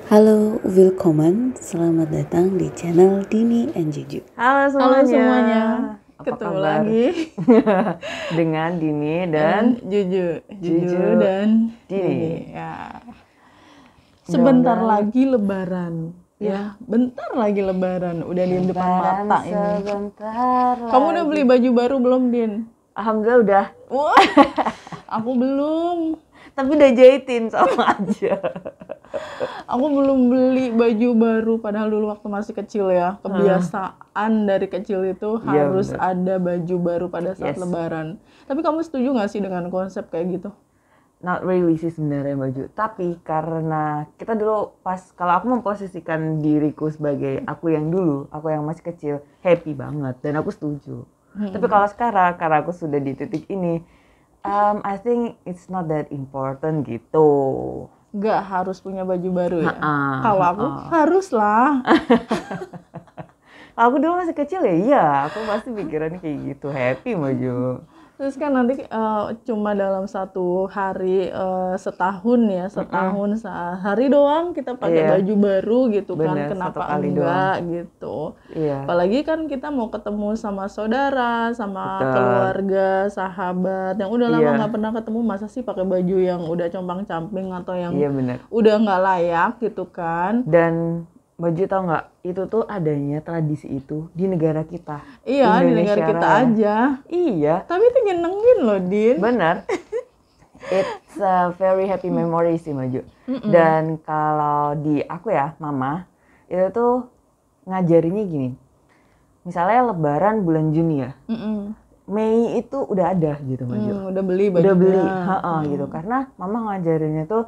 Halo, willkommen. Selamat datang di channel Dini and Juju. Halo Halo semuanya. semuanya, Apa ketemu kabar? lagi Dengan Dini dan Juju Juju dan Dini. Dini. Ya. Sebentar Mudah-mudahan lagi Lebaran. Ya, bentar lagi Lebaran. Udah di depan Lebaran mata ini. sebentar Kamu udah lagi. beli baju baru belum, Din? Alhamdulillah udah. Wah, aku belum. Tapi udah jahitin sama aja. Aku belum beli baju baru padahal dulu waktu masih kecil ya. Kebiasaan dari kecil itu Iya, harus bener. ada baju baru pada saat Yes. Lebaran. Tapi kamu setuju nggak sih dengan konsep kayak gitu? Not really sih sebenarnya baju. Tapi karena kita dulu kalau aku memposisikan diriku sebagai aku yang dulu, aku yang masih kecil, happy banget dan aku setuju. Tapi kalau sekarang karena aku sudah di titik ini, I think it's not that important gitu. Nggak harus punya baju baru ya. Ha-ha, Kalau aku harus lah. Kalau aku dulu masih kecil ya iya, aku pasti pikirannya kayak gitu, happy maju. Terus kan nanti cuma dalam satu hari setahun ya, sehari doang kita pakai Iya. baju baru gitu Bener, kan. satu Kenapa kali enggak gitu. Iya. Apalagi kan kita mau ketemu sama saudara, sama Betul. keluarga, sahabat yang udah lama Iya. nggak pernah ketemu, masa sih pakai baju yang udah compang-camping atau yang Iya bener. udah nggak layak gitu kan. Dan baju tau nggak, itu tuh adanya tradisi itu di negara kita. Iya, di Indonesia negara kita Raya. aja. Iya, Tapi itu nyenengin loh, Din. bener. It's a very happy memory sih maju. Dan kalau di aku ya, mama, itu tuh ngajarinnya gini. Misalnya Lebaran bulan Juni ya, Mm-mm. Mei itu udah ada gitu maju. Udah beli bajunya. Udah beli, gitu. Karena mama ngajarinnya tuh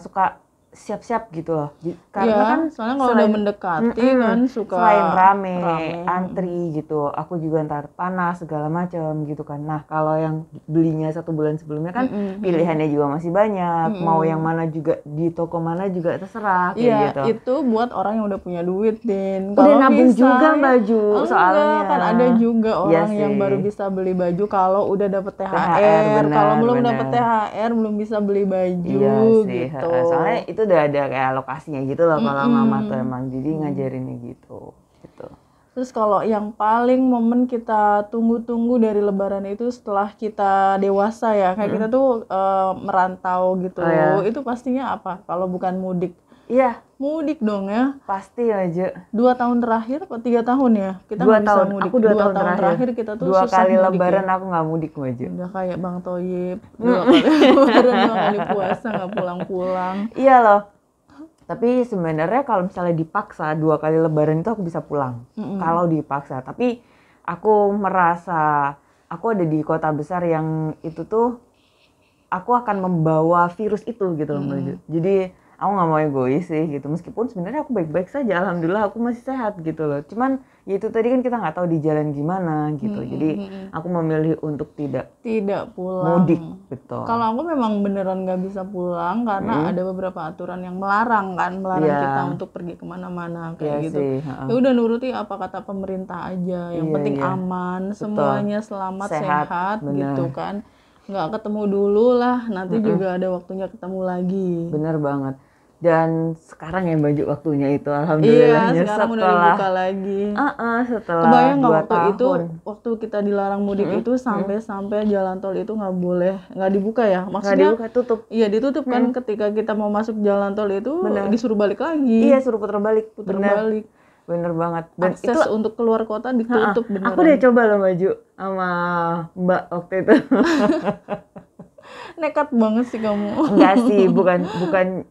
suka siap-siap gitu loh. Karena Iya, kan soalnya kalau udah mendekati kan suka selain rame, antri gitu, aku juga ntar panas segala macam gitu kan. Nah kalau yang belinya 1 bulan sebelumnya kan pilihannya juga masih banyak, mau yang mana juga di toko mana juga terserah kayak Iya, gitu. itu buat orang yang udah punya duit, Din. Udah Kalau nabung misalnya- juga baju Enggak, soalnya. kan ada juga Iya orang yang sih. baru bisa beli baju kalau udah dapet THR. benar, Kalau belum benar. dapet THR belum bisa beli baju Iya sih, gitu. soalnya itu udah ada kayak alokasinya gitu loh kalau mama tuh emang jadi ngajarinnya gitu. Terus kalau yang paling momen kita tunggu-tunggu dari Lebaran itu setelah kita dewasa ya, kayak kita tuh merantau gitu. Oh, ya. Itu pastinya apa? Kalau bukan mudik. Iya, Mudik dong ya. pasti aja. 2 tahun terakhir atau 3 tahun ya? Kita 2 nggak bisa tahun, mudik. aku 2 tahun terakhir kita tuh 2 susah kali mudik Lebaran ya. aku nggak mudik maju. Udah kayak Bang Toyib, 2 kali Lebaran, 2 kali puasa nggak pulang-pulang. Iya loh. Tapi sebenarnya kalau misalnya dipaksa 2 kali Lebaran itu aku bisa pulang. Kalau dipaksa. Tapi aku merasa aku ada di kota besar yang itu tuh aku akan membawa virus itu gitu loh Mbak. Jadi aku nggak mau egois sih gitu. Meskipun sebenarnya aku baik-baik saja. Alhamdulillah aku masih sehat gitu loh. Cuman ya itu tadi kan kita nggak tahu di jalan gimana gitu. Jadi aku memilih untuk tidak pulang. mudik gitu. Kalau aku memang beneran nggak bisa pulang karena ada beberapa aturan yang melarang Iya. kita untuk pergi kemana-mana kayak Iya gitu. sih, Ya udah nuruti apa kata pemerintah aja. Yang Iya, penting iya. aman, semuanya selamat, Sehat, sehat bener. gitu kan. Nggak ketemu dulu lah, nanti juga ada waktunya ketemu lagi. Bener banget. Dan sekarang yang baju waktunya itu Iya, alhamdulillahnya sekarang udah setelah dibuka lagi. setelah Kebayang nggak 2 waktu tahun. itu, waktu kita dilarang mudik itu sampai jalan tol itu nggak dibuka ya? Nggak Maksudnya dibuka, tutup. iya ditutup kan ketika kita mau masuk jalan tol itu disuruh balik lagi. Iya, suruh putar balik. Putar Bener. balik. Bener banget. Dan Akses itu untuk keluar kota ditutup beneran. aku udah coba loh baju sama Mbak waktu itu. Nekat banget sih kamu. Enggak sih, bukan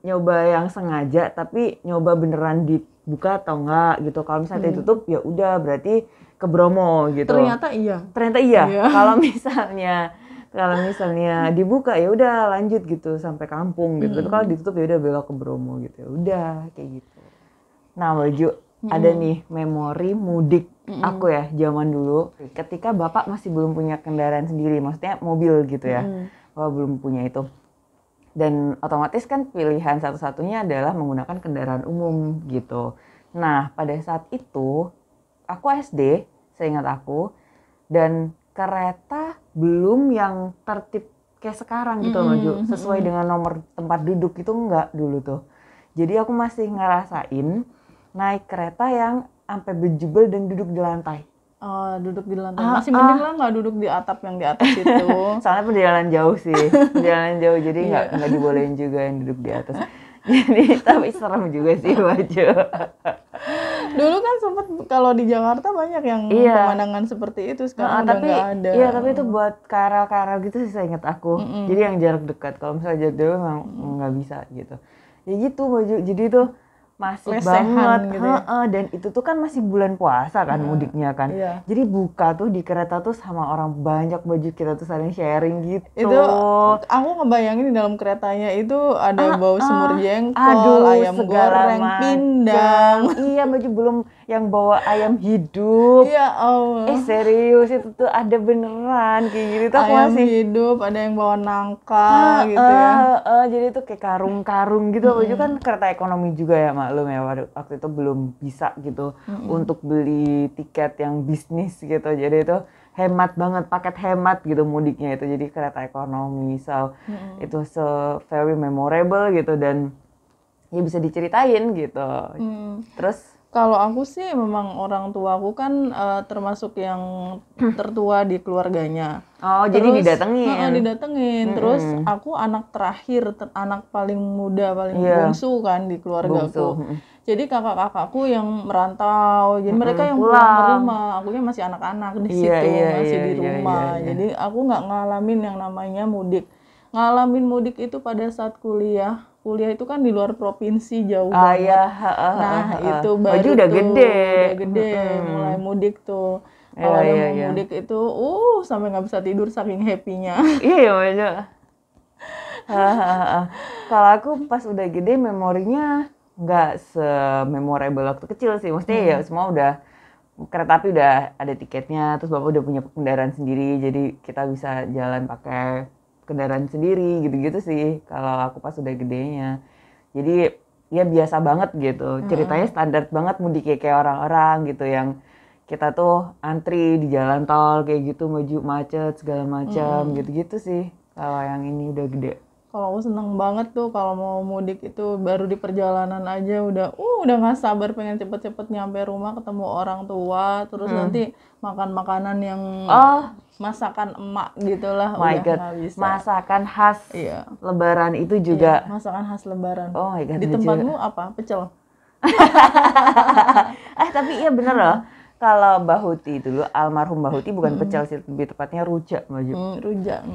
nyoba yang sengaja, tapi nyoba beneran dibuka atau enggak gitu. Kalau misalnya ditutup ya udah berarti ke Bromo gitu. Ternyata iya. Ternyata iya. Iya. Kalau misalnya dibuka ya udah lanjut gitu sampai kampung gitu. Tapi kalau ditutup ya udah belok ke Bromo gitu. Ya udah kayak gitu. Nah, Baju ada nih memori mudik aku ya zaman dulu ketika Bapak masih belum punya kendaraan sendiri, maksudnya mobil gitu ya. Bapak belum punya itu. Dan otomatis kan pilihan satu-satunya adalah menggunakan kendaraan umum gitu. Nah, pada saat itu aku SD, seingat aku, dan kereta belum yang tertib kayak sekarang gitu loh, sesuai dengan nomor tempat duduk itu enggak dulu tuh. Jadi aku masih ngerasain naik kereta yang sampai berjubel dan duduk di lantai. Duduk di lantai. Masih mending lah nggak duduk di atap yang di atas itu. Soalnya perjalanan jauh sih, perjalanan jauh jadi nggak dibolehin juga yang duduk di atas. Jadi tapi serem juga sih Baju. Dulu kan sempat kalau di Jakarta banyak yang pemandangan seperti itu, sekarang udah nggak ada. Iya, tapi itu buat KRL gitu sih saya ingat aku. Jadi yang jarak dekat. Kalau misalnya jarak jauh memang nggak bisa gitu. Ya gitu Baju. Jadi tuh masih Lesehan banget gitu ya. dan itu tuh kan masih bulan puasa kan mudiknya kan. Jadi buka tuh di kereta tuh sama orang banyak Baju, kita tuh saling sharing gitu. Itu aku ngebayangin di dalam keretanya itu ada bau semur jengkol, ayam goreng, pindang. Iya Baju, belum yang bawa ayam hidup. Iya Allah. Serius itu tuh ada beneran kayak gitu tuh aku Ayam masih hidup, ada yang bawa nangka gitu ya. Jadi tuh kayak karung-karung gitu. Baju kan kereta ekonomi juga ya maklum ya, waktu itu belum bisa gitu untuk beli tiket yang bisnis gitu. Jadi itu hemat banget, paket hemat gitu mudiknya itu, jadi kereta ekonomi. So itu very memorable gitu dan ya bisa diceritain gitu. Terus kalau aku sih memang orang tuaku kan termasuk yang tertua di keluarganya. Jadi didatengin. Didatengin. Terus aku anak terakhir, anak paling muda, paling bungsu kan di keluargaku. Jadi kakak-kakakku yang merantau, jadi mereka yang pulang ke rumah. Akunya masih anak-anak di situ, masih di rumah. Jadi aku nggak ngalamin yang namanya mudik. Ngalamin mudik itu pada saat kuliah. Kuliah itu kan di luar provinsi jauh banget. Itu baru udah tuh, gede. Mulai mudik tuh. Kalau ada mau mudik itu, sampai nggak bisa tidur saking happy-nya. Iya Baju. Kalau aku pas udah gede memorinya nggak se-memorable waktu kecil sih. Maksudnya ya semua udah, kereta api udah ada tiketnya, terus bapak udah punya kendaraan sendiri, jadi kita bisa jalan pakai kendaraan sendiri gitu-gitu sih kalau aku pas udah gedenya. Jadi ya biasa banget gitu, ceritanya standar banget mudik kayak orang-orang gitu yang kita tuh antri di jalan tol kayak gitu, maju macet segala macam gitu-gitu sih kalau yang ini udah gede. Kalau aku seneng banget tuh kalau mau mudik itu baru di perjalanan aja udah nggak sabar pengen cepet-cepet nyampe rumah ketemu orang tua, terus nanti makan makanan yang masakan emak gitulah. My God, bisa. masakan khas Lebaran itu juga. Iya, masakan khas Lebaran. Oh my God, di tempatmu apa? Pecel? Tapi iya bener loh. Kalau Mbah Huti dulu, almarhum Mbah Huti bukan pecel sih, lebih tepatnya rujak Baju. Rujak.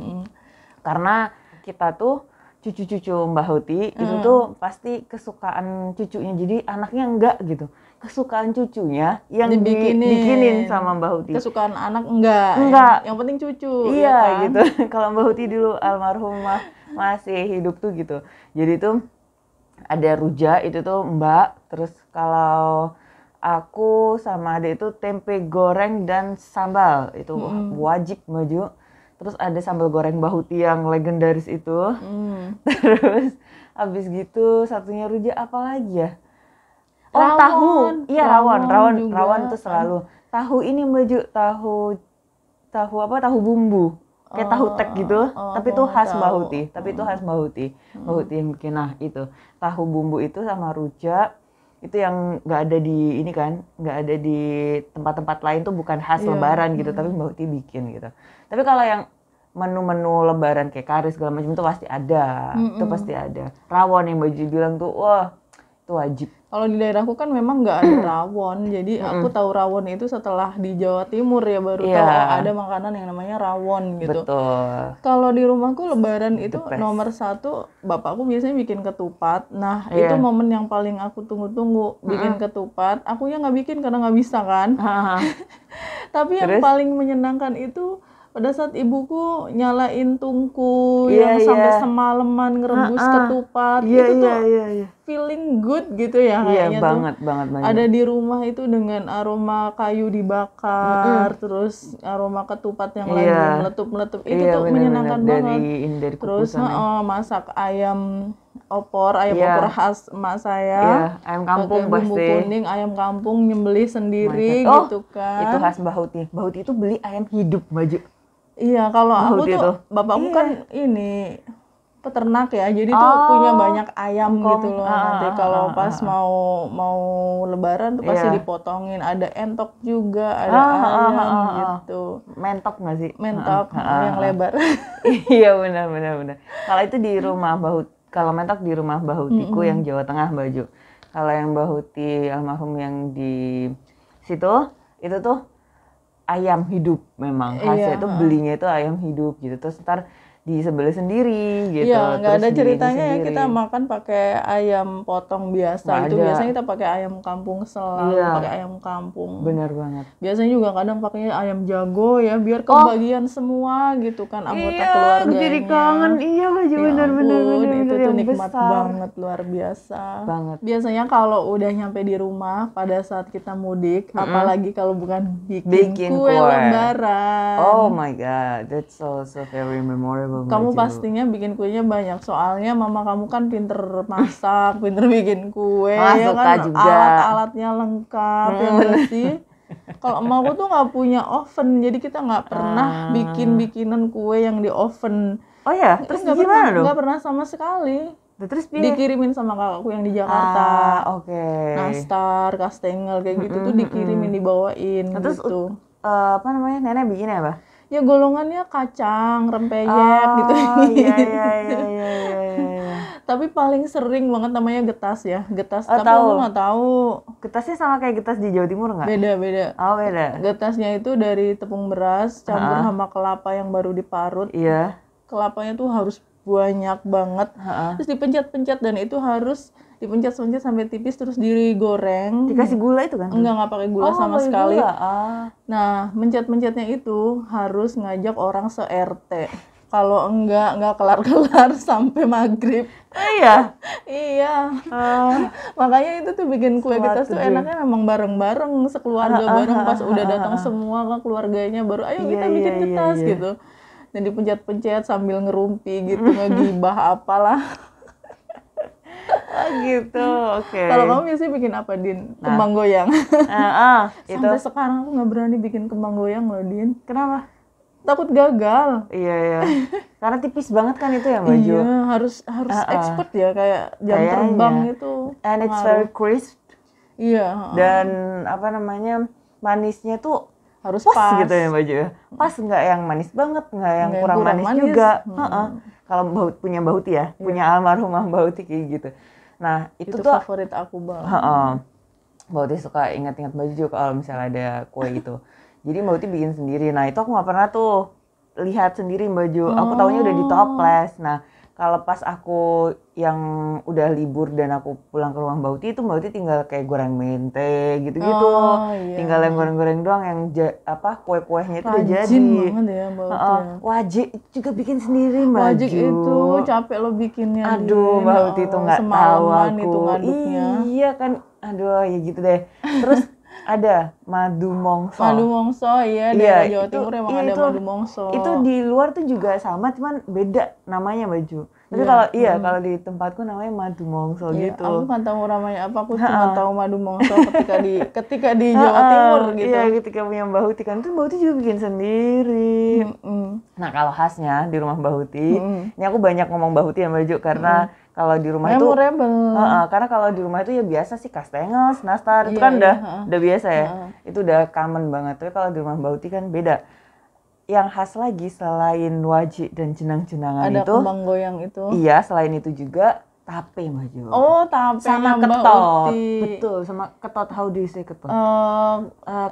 Karena kita tuh cucu-cucu Mbah Huti itu tuh pasti kesukaan cucunya, jadi anaknya enggak gitu. Kesukaan cucunya yang dibikinin sama Mbah Huti. Kesukaan anak enggak. Yang penting cucu. Iya ya kan? gitu. Kalau Mbah Huti dulu almarhumah masih hidup tuh gitu. Jadi tuh ada rujak itu tuh Mbak. Terus kalau aku sama adik itu tempe goreng dan sambal itu wajib Baju. Terus ada sambal goreng Mbah Huti yang legendaris itu. Terus habis gitu satunya rujak apa lagi ya? Tahu. Iya rawon tuh selalu. Tahu ini Baju, tahu apa? Tahu bumbu. Kayak tahu tek gitu, tapi itu khas Mbah Huti. Mbah Huti yang bikin. Nah, itu. Tahu bumbu itu sama rujak itu yang nggak ada di ini kan, nggak ada di tempat-tempat lain tuh, bukan khas Lebaran gitu, tapi Mbak Uti bikin gitu. Tapi kalau yang menu-menu Lebaran kayak kari segala macam itu pasti ada, itu pasti ada. Rawon yang Baju bilang tuh, wah itu wajib. Kalau di daerahku kan memang nggak ada rawon, jadi aku tahu rawon itu setelah di Jawa Timur ya baru tahu ada makanan yang namanya rawon gitu. Betul. Kalau di rumahku Lebaran itu nomor satu, bapakku biasanya bikin ketupat. Nah itu momen yang paling aku tunggu-tunggu, bikin ketupat. Akunya nggak bikin karena nggak bisa kan. Tapi yang paling menyenangkan itu pada saat ibuku nyalain tungku yang sampai semalaman ngerebus ketupat, itu tuh feeling good gitu ya kayaknya banget. Ada di rumah itu dengan aroma kayu dibakar, terus aroma ketupat yang lagi meletup-meletup, itu tuh menyenangkan banget. Dari terus masak ayam opor khas emak saya, ayam kampung bumbu kuning, ayam kampung nyembelih sendiri gitu kan. Itu khas Mbah Huti. Mbah Huti itu beli ayam hidup Baju. Iya, kalau aku tuh bapakku kan ini peternak ya, jadi tuh punya banyak ayam gitu loh. Nanti kalau pas mau lebaran tuh pasti dipotongin, ada entok juga, ada ayam gitu. Mentok nggak sih? Mentok yang lebar. Iya benar. Kalau itu di rumah kalau mentok di rumah bahutiku yang Jawa Tengah Baju. Kalau yang bahuti almarhum yang di situ itu tuh ayam hidup memang khasnya itu belinya itu ayam hidup gitu, terus ntar disembelih sendiri gitu. Iya, nggak ada terus ceritanya ya sendiri. kita makan pakai ayam potong biasa. Nggak itu ada. Biasanya kita pakai ayam kampung selalu, pakai ayam kampung. Benar banget. Biasanya juga kadang pakai ayam jago ya, biar kebagian semua gitu kan anggota keluarganya. Iya, jadi kangen. Iya, Baju benar. Itu tuh nikmat besar banget, luar biasa. Banget. Biasanya kalau udah nyampe di rumah pada saat kita mudik, apalagi kalau bukan bikin kue lebaran. Oh my god, that's so very memorable. Kamu pastinya bikin kuenya banyak, soalnya mama kamu kan pinter masak, pinter bikin kue, ya kan juga. Alat-alatnya lengkap, ya nggak sih? Kalau emakku tuh nggak punya oven, jadi kita nggak pernah bikinan kue yang di oven. Oh ya, terus gimana dong? Nggak pernah sama sekali. Terus dikirimin sama kakakku yang di Jakarta. Nastar, kastengel kayak gitu tuh dikirimin, dibawain terus, gitu. Apa namanya? Nenek bikin apa? Ya golongannya kacang, rempeyek gitu. Iya. Tapi paling sering banget namanya getas ya. Getas, tapi tahu. aku nggak tahu. Getasnya sama kayak getas di Jawa Timur nggak? Beda. Oh, beda. Getasnya itu dari tepung beras campur sama kelapa yang baru diparut. Iya. Kelapanya tuh harus banyak banget. Terus dipencet-pencet dan itu harus dipencet-pencet sampai tipis terus digoreng. Dikasih gula itu kan? Enggak pakai gula sama sekali. Gula. Nah, mencet-mencetnya itu harus ngajak orang se-RT. Kalau enggak kelar-kelar sampai maghrib. Oh iya? Iya. Makanya itu tuh bikin kue getas tuh enaknya memang bareng-bareng, sekeluarga bareng. Pas udah datang semua ke keluarganya baru ayo kita bikin getas gitu. Dan dipencet-pencet sambil ngerumpi gitu, ngegibah apalah. Gitu, oke. Kalau kamu biasanya bikin apa, Din? Kembang goyang. Sampai sekarang aku nggak berani bikin kembang goyang loh, Din. Kenapa? Takut gagal. Iya. Karena tipis banget kan itu ya, Baju. Iya, harus expert ya, kayak jam terbang itu. And it's very crisp. Iya. Dan apa namanya, manisnya tuh harus pas gitu ya, Baju. Pas, nggak yang manis banget, nggak yang kurang manis juga. Kalau punya bahuti ya, punya almarhumah bahuti kayak gitu. Nah, itu tuh favorit aku banget. Bahuti suka ingat-ingat Baju kalau misalnya ada kue gitu. Jadi Bahuti bikin sendiri. Nah, itu aku nggak pernah tuh lihat sendiri Baju. Aku taunya udah di toples. Nah, kalau pas aku yang udah libur dan aku pulang ke rumah Bahuti, itu Bahuti tinggal kayak goreng mente gitu-gitu. Tinggal yang goreng-goreng doang, yang kue-kuehnya itu udah jadi. Rajin banget ya Bahuti. Wajik juga bikin sendiri Baju. Wajik itu capek lo bikinnya. Aduh, Bahuti itu nggak tahu aku. Itu ngaduknya. Iya kan, aduh ya gitu deh. Terus ada madu mongso. Madu mongso ya, dari Jawa Timur emang ada madu mongso. Itu di luar tuh juga sama, cuman beda namanya Baju. Tapi kalau di tempatku namanya madu mongso gitu. Aku nggak tahu namanya apa, aku cuma tahu madu mongso ketika di Jawa Timur gitu. Iya, ketika punya Bahuti kan tuh Bahuti juga bikin sendiri. Nah, kalau khasnya di rumah Bahuti, ini aku banyak ngomong Bahuti ya Baju karena kalau di rumah itu karena kalau di rumah itu ya biasa sih kastengel, nastar itu kan udah biasa ya. Itu udah common banget. Tapi kalau di rumah Bahuti kan beda. Yang khas lagi selain wajik dan jenang-jenangan ada itu. Ada kembang goyang itu. Iya, selain itu juga tape Baju. Oh, tape sama ketot. Betul, sama ketot. How do you say ketot?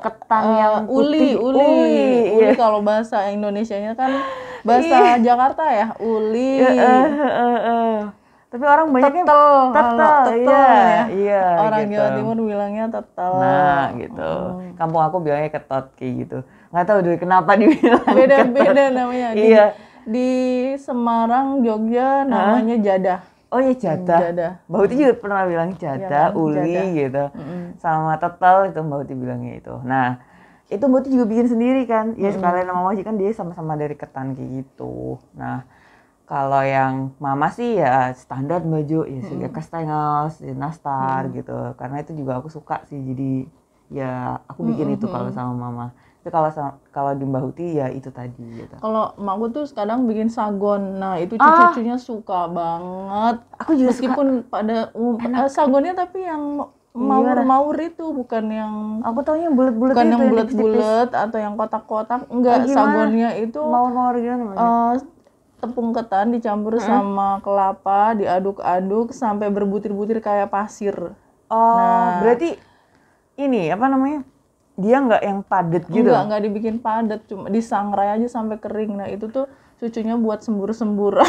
Ketan yang putih. Uli kalau bahasa Indonesianya kan bahasa Jakarta ya, uli. Tapi orang banyaknya tetel ya. Iya. Orang gitu. Jawa Timur bilangnya tetel. Nah, gitu. Kampung aku bilangnya ketot kayak gitu. Nggak tahu deh kenapa dibilang beda namanya. Di Semarang, Jogja namanya jadah. Oh iya, jadah. Bahuti juga pernah bilang jadah, uli gitu. Sama tetel itu Bahuti bilangnya itu. Nah, itu Bahuti juga bikin sendiri kan. Ya sekalian sama Wajik kan dia sama-sama dari ketan kayak gitu. Nah, kalau yang mama sih ya standar Baju, ya kastengel, nastar gitu. Karena itu juga aku suka sih, jadi ya aku bikin itu kalau sama mama. Tapi kalau di Mbak Huti ya itu tadi gitu. Kalau emakku tuh kadang bikin sagon. Nah, itu cucu-cucunya suka banget. Aku juga meskipun pada sagonnya tapi yang maur itu bukan yang aku taunya bulat-bulat bukan itu yang bulat-bulat atau yang kotak-kotak. Enggak, sagonnya itu maur gimana? Tepung ketan dicampur sama kelapa, diaduk-aduk sampai berbutir-butir kayak pasir. Berarti ini apa namanya? Dia nggak yang padat gitu? Nggak dibikin padat, cuma disangrai aja sampai kering. Nah itu tuh cucunya buat sembur-semburan.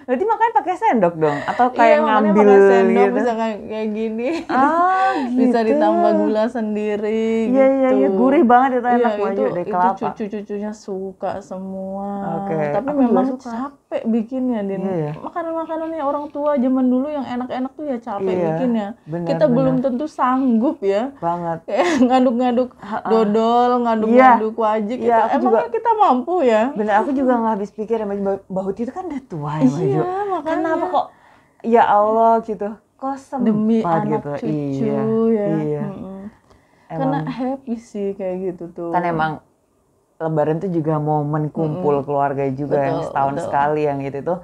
Berarti makanya pakai sendok dong? Atau kayak ngambil pakai sendok gitu? Bisa kayak gini. Gitu. Bisa ditambah gula sendiri Iya, gurih banget itu, enak banget dari kelapa. Itu cucu-cucunya suka semua. Oke. Tapi aku memang capek bikinnya, Din. Iya. Makanan-makanannya orang tua zaman dulu yang enak-enak tuh ya capek bikinnya. Bener, Kita belum tentu sanggup ya. Banget. Kayak ngaduk-ngaduk dodol, ngaduk-ngaduk wajik. Iya, Emangnya kita mampu ya? Bener, aku juga nggak habis pikir ya, Mbak Huti itu kan udah tua ya, Mbak. Iya, makanya. Kenapa kok ya Allah gitu, kok sempat demi anak gitu. cucu ya. Iya. Karena happy sih kayak gitu tuh. Kan emang Lebaran tuh juga momen kumpul keluarga juga, yang setahun sekali yang gitu tuh.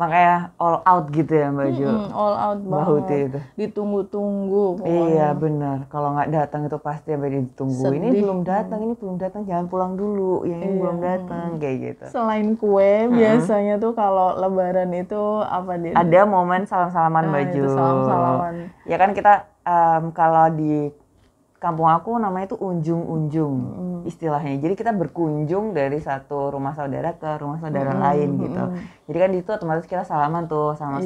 Makanya all out gitu ya Mbak Jo. All out Mbak Huti banget. itu. Ditunggu-tunggu pokoknya. Iya benar. Kalau nggak datang itu pasti sampai ditunggu. Ini belum datang, jangan pulang dulu. Yang ini belum datang kayak gitu. Selain kue, biasanya tuh kalau Lebaran itu apa dia? Ada momen salam-salaman Mbak Jo. Salam-salaman. Ya kan kita kalau di kampung aku namanya itu unjung-unjung istilahnya. Jadi kita berkunjung dari satu rumah saudara ke rumah saudara lain gitu. Jadi kan di situ otomatis kita salaman tuh sama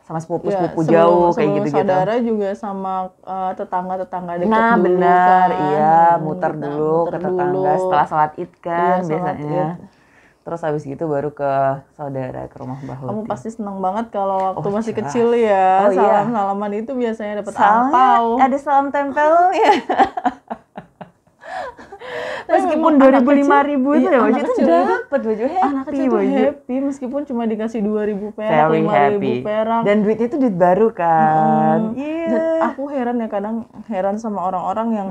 sama sepupu-sepupu jauh kayak gitu-gitu. Saudara juga sama tetangga-tetangga dekat nah, dulu. Benar, kan. Iya, muter dulu ke tetangga setelah sholat Id kan biasanya. Terus habis gitu baru ke saudara, ke rumah Mbak Huti. Kamu pasti seneng banget kalau waktu masih kecil ya. Salam-salaman itu biasanya dapat angpau. Ada salam tempelnya. Meskipun 2.000 5.000 itu ya baju itu dapat baju happy. Anak kecil tuh happy meskipun cuma dikasih 2.000 perak, 5.000 perak. Dan duit itu duit baru kan. Dan aku heran ya, kadang heran sama orang-orang yang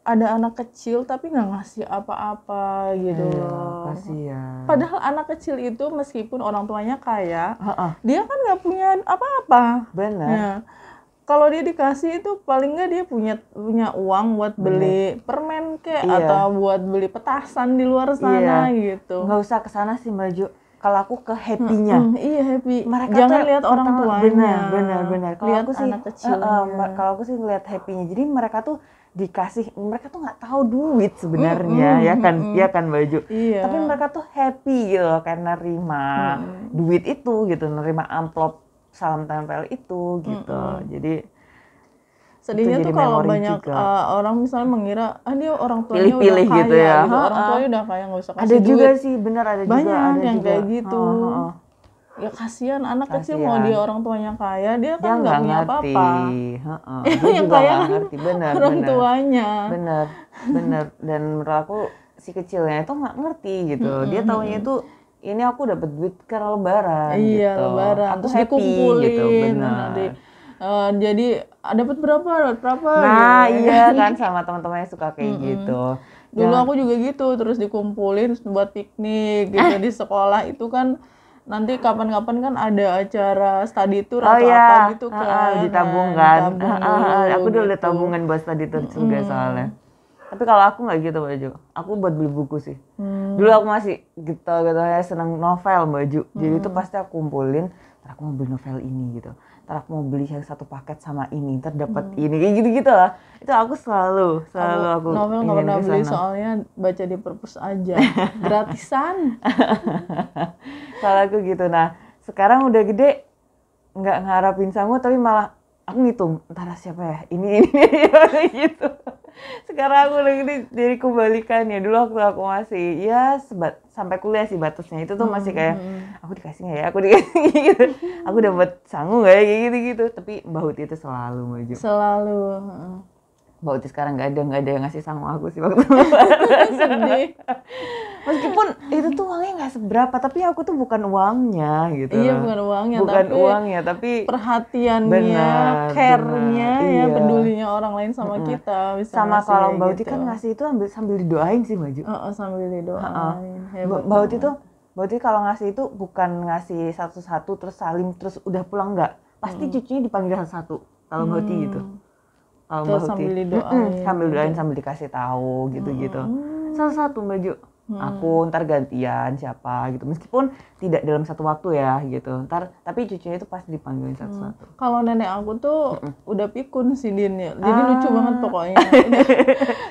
ada anak kecil tapi nggak ngasih apa-apa gitu loh. Kasihan. Padahal anak kecil itu meskipun orang tuanya kaya, dia kan nggak punya apa-apa. Benar. Nah, kalau dia dikasih itu paling nggak dia punya uang buat beli permen atau buat beli petasan di luar sana gitu. Nggak usah kesana sih Mbak Jo. Kalau aku ke happy-nya. Iya happy. Mereka jangan lihat orang tuanya. Benar. Lihat anak kecilnya. Kalau aku sih ngeliat happy-nya. Jadi mereka tuh mereka tuh nggak tahu duit sebenarnya ya kan Mbak Jo. Iya. Tapi mereka tuh happy gitu loh karena nerima duit itu gitu, nerima amplop salam tempel itu gitu. Jadi sedihnya tuh kalau banyak orang misalnya mengira dia orang tuanya pilih-pilih udah kaya gitu ya. Orang tuanya udah kaya nggak usah kasih ada duit. Juga sih, benar ada banyak juga. Banyak yang juga. kayak gitu. Ya kasihan anak kecil mau dia orang tuanya kaya, dia kan nggak punya apa-apa. Yang kaya ngerti, orang tuanya. Bener. Dan menurut aku si kecilnya itu nggak ngerti gitu. Dia taunya itu ini aku dapat duit karena Lebaran. Iya gitu. Lebaran. Aku terus happy dikumpulin gitu, benar. Jadi dapat berapa? Nah gitu. iya kan sama teman-temannya suka kayak gitu. Dulu aku juga gitu, terus dikumpulin terus buat piknik gitu di sekolah itu kan. Nanti kapan-kapan kan ada acara study tour atau apa gitu kan. Ditabung kan. Aku dulu gitu. udah tabungan buat study tour juga soalnya. Tapi kalau aku nggak gitu Mbak Jo. Aku buat beli buku sih. Dulu aku masih gitu ya seneng novel Mbak Jo. Jadi itu pasti aku kumpulin. Ntar aku mau beli novel ini gitu. Ntar aku mau beli yang satu paket sama ini. Ntar dapat ini kayak gitu-gitu lah. Itu aku selalu aku novel nggak pernah beli soalnya baca di perpus aja. Gratisan. Kalau aku gitu. Nah sekarang udah gede nggak ngarapin sangu tapi malah aku ngitung antara siapa ya ini gitu. Sekarang aku udah gede jadi kebalikannya. Dulu waktu aku masih ya sampai kuliah sih batasnya itu tuh masih kayak aku dikasih nggak ya, aku dikasih gitu. Aku dapat sangu nggak ya kayak gitu. Tapi Mbak Huti itu selalu maju. Selalu. Mbak Uti sekarang nggak ada yang ngasih sama aku sih waktu lebaran. Sedih. Meskipun itu tuh uangnya nggak seberapa, tapi aku tuh bukan uangnya gitu. Iya, bukan uangnya, bukan tapi uangnya, tapi perhatiannya, care-nya ya, iya. pedulinya orang lain sama kita. Bisa sama ngasih kalau kayak Mbak Uti gitu. kan ngasih itu sambil didoain sih Mbak Ju. Sambil didoain. Hebat Mbak Uti tuh, Mbak Uti kalau ngasih itu bukan ngasih satu-satu terus salim terus udah pulang, nggak. Pasti cucunya dipanggil satu-satu. Kalau Mbak Uti gitu. Kalau Mbak Uti sambil didoain. sambil doain sambil dikasih tahu gitu-gitu. Satu-satu Mbak Ju. Aku ntar gantian siapa gitu, meskipun tidak dalam satu waktu ya gitu. Ntar tapi cucunya itu pasti dipanggilin satu-satu. Kalau nenek aku tuh udah pikun sih Dinnya, jadi lucu banget pokoknya.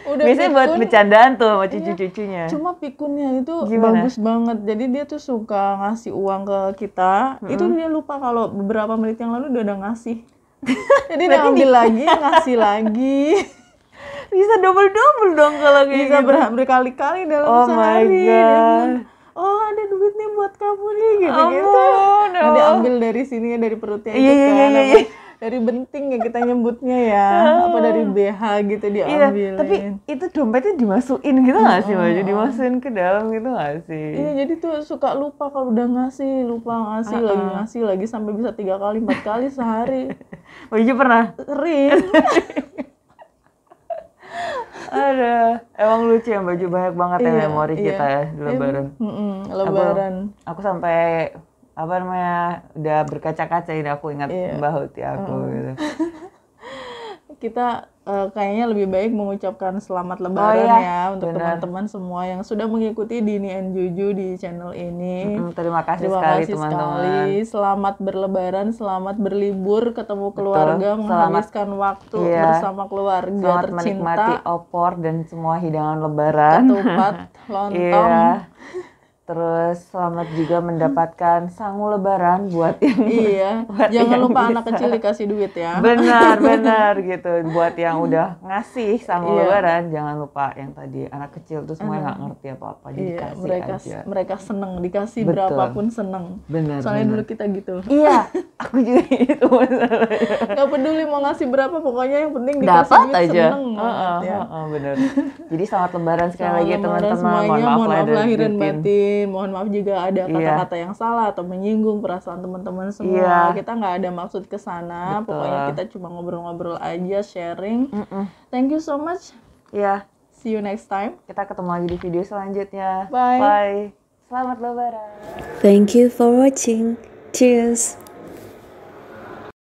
Udah Biasanya pikun, buat bercandaan tuh sama cucu-cucunya. cuma pikunnya itu Gimana? bagus banget. Jadi dia tuh suka ngasih uang ke kita. Itu dia lupa kalau beberapa menit yang lalu dia udah ngasih. Jadi dia ambil lagi, ngasih lagi. Bisa double dong kalau kayak Bisa gitu. berkali-kali dalam Oh my sehari. Dia God. bilang, oh ada duit nih buat kamu nih gitu-gitu. Ampun, Nah, dia ambil dari sini dari perutnya itu Iya, kan. iya. Apa, dari benting ya kita nyebutnya ya. Apa dari BH gitu Iya, diambilin. tapi itu dompetnya dimasukin gitu nggak sih Maju? Dimasukin ke dalam gitu nggak sih? Iya, jadi tuh suka lupa kalau udah ngasih, lupa ngasih lagi sampai bisa 3 kali 4 kali sehari. Maju pernah? Sering. Ada, emang lucu ya Baju, banyak banget ya memori kita ya di Lebaran. Lebaran. Aku sampai apa namanya udah berkaca-kaca ini aku ingat Mbak Huti aku gitu. Kita kayaknya lebih baik mengucapkan selamat Lebaran ya untuk teman-teman semua yang sudah mengikuti Dini and Juju di channel ini. Terima kasih sekali teman-teman. Selamat berlebaran, selamat berlibur, ketemu keluarga, menghabiskan waktu bersama keluarga selamat tercinta. Menikmati opor dan semua hidangan Lebaran. Ketupat, lontong. Terus selamat juga mendapatkan sangu Lebaran buat yang jangan yang lupa bisa. Anak kecil dikasih duit ya. Benar gitu. Buat yang udah ngasih sangu Lebaran, jangan lupa yang tadi anak kecil tuh semuanya nggak ngerti apa-apa, jadi kasih aja. Mereka seneng dikasih berapapun seneng. Benar. Soalnya dulu kita gitu. Iya, aku juga itu masalahnya. Gak peduli mau ngasih berapa, pokoknya yang penting dikasih duit aja. seneng banget ya. Benar. Jadi selamat Lebaran sekali lagi teman-teman. Semuanya, mohon maaf lahir dan batin. Mohon maaf juga ada kata-kata yang salah atau menyinggung perasaan teman-teman semua. Kita nggak ada maksud ke sana. Pokoknya kita cuma ngobrol-ngobrol aja, sharing. Thank you so much. See you next time. Kita ketemu lagi di video selanjutnya. Bye. Bye. Selamat Lebaran. Thank you for watching. Cheers.